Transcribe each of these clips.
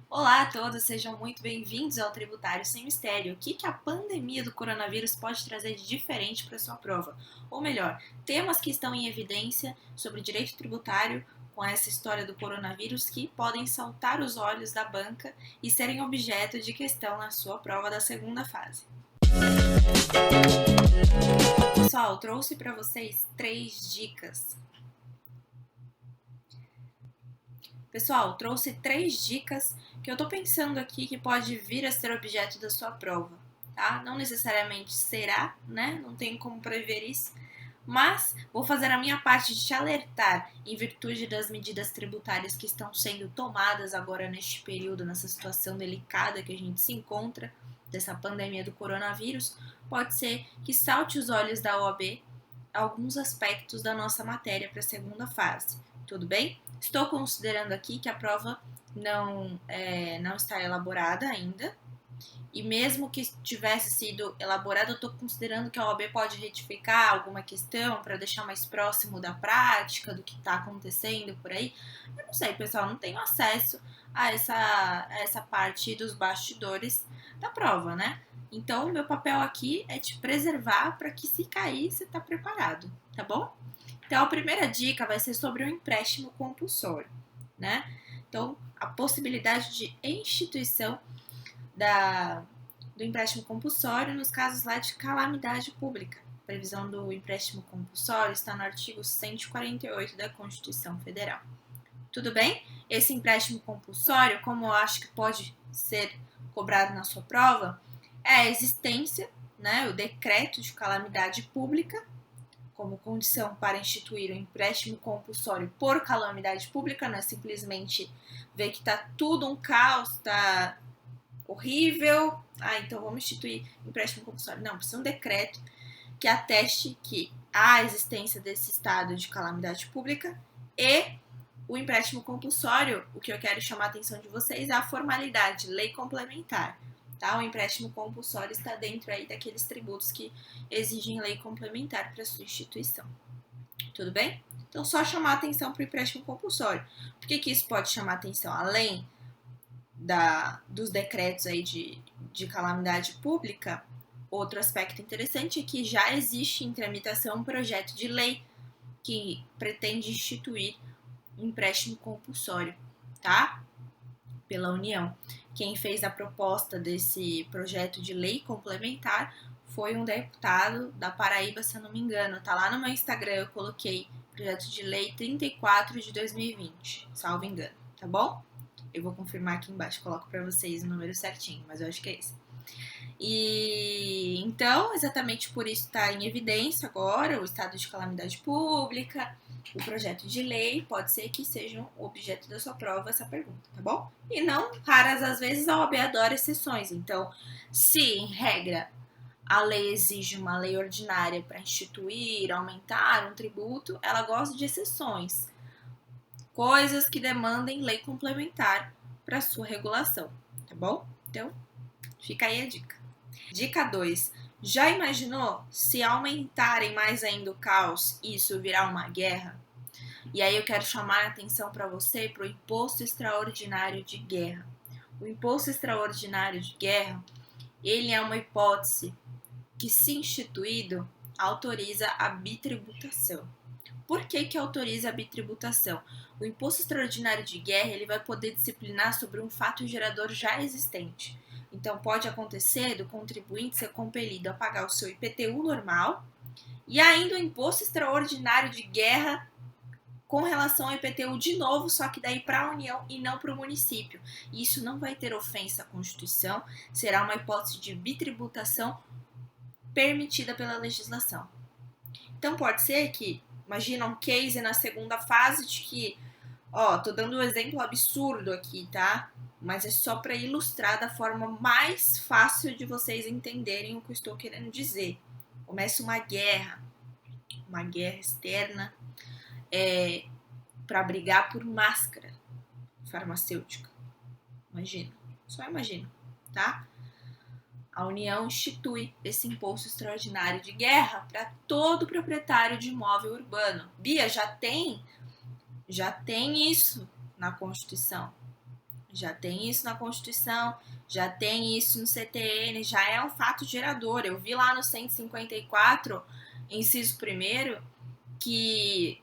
Olá a todos, sejam muito bem-vindos ao Tributário Sem Mistério. O que a pandemia do coronavírus pode trazer de diferente para sua prova? Ou melhor, temas que estão em evidência sobre direito tributário com essa história do coronavírus que podem saltar os olhos da banca e serem objeto de questão na sua prova da segunda fase. Pessoal, trouxe para vocês 3 dicas. Pessoal, trouxe 3 dicas que eu tô pensando aqui que pode vir a ser objeto da sua prova, tá? Não necessariamente será, né? Não tem como prever isso, mas vou fazer a minha parte de te alertar em virtude das medidas tributárias que estão sendo tomadas agora neste período, nessa situação delicada que a gente se encontra, dessa pandemia do coronavírus. Pode ser que salte os olhos da OAB alguns aspectos da nossa matéria para a segunda fase. Tudo bem? Estou considerando aqui que a prova não está elaborada ainda. E mesmo que tivesse sido elaborada, eu estou considerando que a OAB pode retificar alguma questão para deixar mais próximo da prática, do que está acontecendo por aí. Eu não sei, pessoal, não tenho acesso a essa parte dos bastidores da prova, né? Então, o meu papel aqui é te preservar para que se cair, você está preparado, tá bom? Então, a primeira dica vai ser sobre o empréstimo compulsório, né? Então, a possibilidade de instituição do empréstimo compulsório nos casos lá de calamidade pública. A previsão do empréstimo compulsório está no artigo 148 da Constituição Federal. Tudo bem? Esse empréstimo compulsório, como eu acho que pode ser cobrado na sua prova, é a existência, né, o decreto de calamidade pública como condição para instituir o empréstimo compulsório por calamidade pública, não é simplesmente ver que está tudo um caos, está horrível, então vamos instituir empréstimo compulsório. Não, precisa de um decreto que ateste que há a existência desse estado de calamidade pública e o empréstimo compulsório, o que eu quero chamar a atenção de vocês é a formalidade, lei complementar. Tá? O empréstimo compulsório está dentro aí daqueles tributos que exigem lei complementar para sua instituição. Tudo bem? Então, só chamar atenção para o empréstimo compulsório. Por que isso pode chamar atenção? Além dos decretos aí de calamidade pública, outro aspecto interessante é que já existe em tramitação um projeto de lei que pretende instituir empréstimo compulsório, tá? Pela União. Quem fez a proposta desse projeto de lei complementar foi um deputado da Paraíba, se eu não me engano. Tá lá no meu Instagram, eu coloquei projeto de lei 34 de 2020, salvo engano, tá bom? Eu vou confirmar aqui embaixo, coloco para vocês o número certinho, mas eu acho que é esse. E então, exatamente por isso está em evidência agora o estado de calamidade pública, o projeto de lei, pode ser que sejam o objeto da sua prova essa pergunta, tá bom? E não raras às vezes a OAB adora exceções. Então, se em regra a lei exige uma lei ordinária para instituir, aumentar um tributo, ela gosta de exceções, coisas que demandem lei complementar para sua regulação, tá bom? Então, fica aí a dica. Dica 2. Já imaginou se aumentarem mais ainda o caos e isso virar uma guerra? E aí eu quero chamar a atenção para você para o imposto extraordinário de guerra. O imposto extraordinário de guerra, ele é uma hipótese que, se instituído, autoriza a bitributação. Por que autoriza a bitributação? O imposto extraordinário de guerra ele vai poder disciplinar sobre um fato gerador já existente. Então, pode acontecer do contribuinte ser compelido a pagar o seu IPTU normal e ainda o imposto extraordinário de guerra com relação ao IPTU de novo, só que daí para a União e não para o município. E isso não vai ter ofensa à Constituição, será uma hipótese de bitributação permitida pela legislação. Então, pode ser que, imagina um case na segunda fase de que, tô dando um exemplo absurdo aqui, tá? Mas é só para ilustrar da forma mais fácil de vocês entenderem o que eu estou querendo dizer. Começa uma guerra externa, para brigar por máscara farmacêutica. Imagina, só imagina, tá? A União institui esse imposto extraordinário de guerra para todo proprietário de imóvel urbano. Bia, já tem isso na Constituição. Já tem isso na Constituição, já tem isso no CTN, já é um fato gerador. Eu vi lá no 154, inciso 1º, que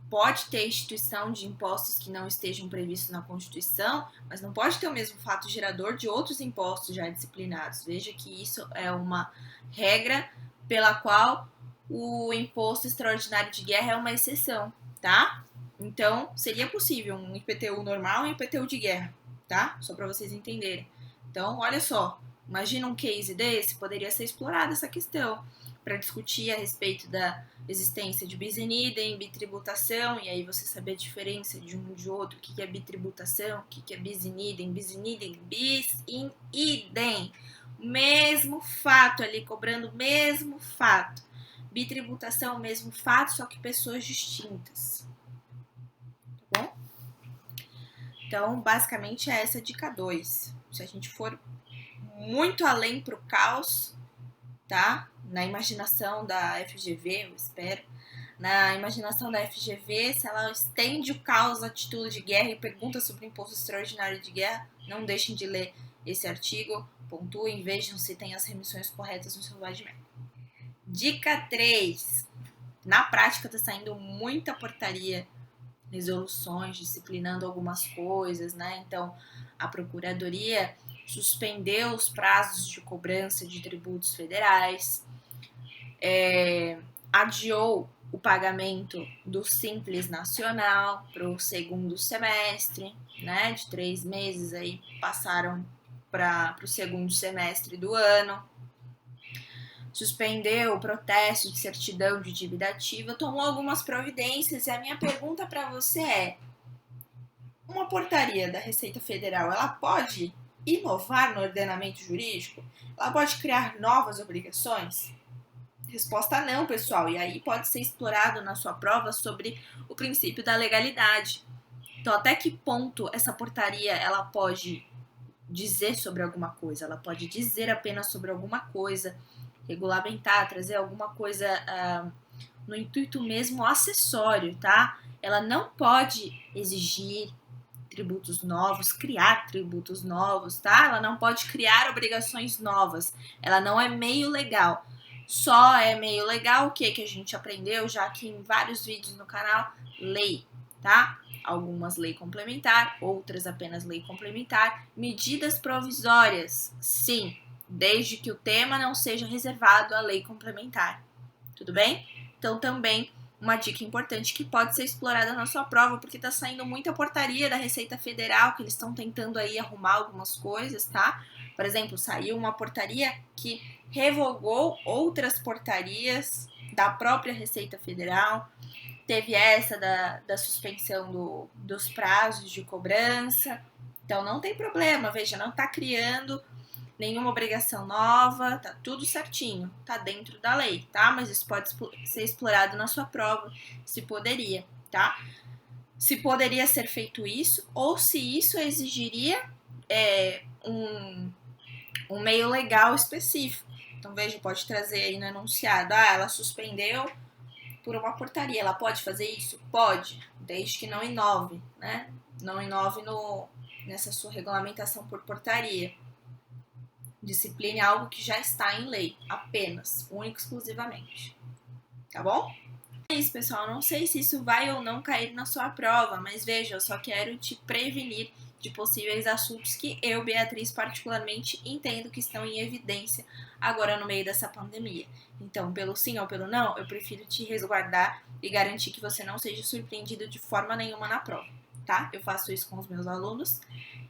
pode ter instituição de impostos que não estejam previstos na Constituição, mas não pode ter o mesmo fato gerador de outros impostos já disciplinados. Veja que isso é uma regra pela qual o imposto extraordinário de guerra é uma exceção, tá? Então, seria possível um IPTU normal e um IPTU de guerra, tá? Só para vocês entenderem. Então, olha só, imagina um case desse, poderia ser explorada essa questão para discutir a respeito da existência de bis in idem, bitributação, e aí você saber a diferença de um e de outro, o que é bitributação, o que é bis in idem, bis in idem, mesmo fato ali, cobrando o mesmo fato. Bitributação, mesmo fato, só que pessoas distintas. Tá bom? Então, basicamente é essa dica 2. Se a gente for muito além pro caos, tá? Na imaginação da FGV, eu espero, na imaginação da FGV, se ela estende o caos a título de guerra e pergunta sobre o imposto extraordinário de guerra, não deixem de ler esse artigo, pontuem, vejam se tem as remissões corretas no seu slide. Dica 3. Na prática está saindo muita portaria, resoluções disciplinando algumas coisas, né? Então, a Procuradoria suspendeu os prazos de cobrança de tributos federais, adiou o pagamento do Simples Nacional para o segundo semestre, né? De 3 meses aí passaram para o segundo semestre do ano. Suspendeu o protesto de certidão de dívida ativa, tomou algumas providências, e a minha pergunta para você é: uma portaria da Receita Federal, ela pode inovar no ordenamento jurídico? Ela pode criar novas obrigações? Resposta não, pessoal, e aí pode ser explorado na sua prova sobre o princípio da legalidade. Então, até que ponto essa portaria ela pode dizer sobre alguma coisa? Ela pode dizer apenas sobre alguma coisa, regulamentar, trazer alguma coisa no intuito mesmo acessório, tá? Ela não pode exigir tributos novos, criar tributos novos, tá? Ela não pode criar obrigações novas. Ela não é meio legal. Só é meio legal o que a gente aprendeu já aqui em vários vídeos no canal? Lei, tá? Algumas lei complementar, outras apenas lei complementar. Medidas provisórias, sim, desde que o tema não seja reservado à lei complementar. Tudo bem? Então, também uma dica importante que pode ser explorada na sua prova, porque tá saindo muita portaria da Receita Federal, que eles estão tentando aí arrumar algumas coisas, tá? Por exemplo, saiu uma portaria que revogou outras portarias da própria Receita Federal. Teve essa da suspensão dos prazos de cobrança. Então, não tem problema, veja, não tá criando nenhuma obrigação nova, tá tudo certinho, tá dentro da lei, tá? Mas isso pode ser explorado na sua prova, se poderia, tá? Se poderia ser feito isso, ou se isso exigiria um meio legal específico. Então, veja, pode trazer aí no enunciado, ela suspendeu por uma portaria, ela pode fazer isso? Pode, desde que não inove, né? Não inove nessa sua regulamentação por portaria. Discipline algo que já está em lei, apenas, único e exclusivamente. Tá bom? É isso, pessoal. Não sei se isso vai ou não cair na sua prova, mas veja, eu só quero te prevenir de possíveis assuntos que eu, Beatriz, particularmente entendo que estão em evidência agora no meio dessa pandemia. Então, pelo sim ou pelo não, eu prefiro te resguardar e garantir que você não seja surpreendido de forma nenhuma na prova, tá? Eu faço isso com os meus alunos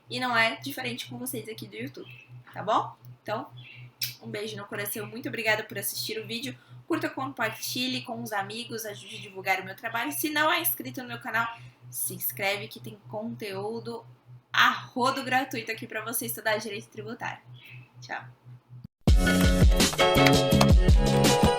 e não é diferente com vocês aqui do YouTube, tá bom? Então, um beijo no coração, muito obrigada por assistir o vídeo, curta, compartilhe com os amigos, ajude a divulgar o meu trabalho. Se não é inscrito no meu canal, se inscreve que tem conteúdo a rodo gratuito aqui para você estudar direito tributário. Tchau!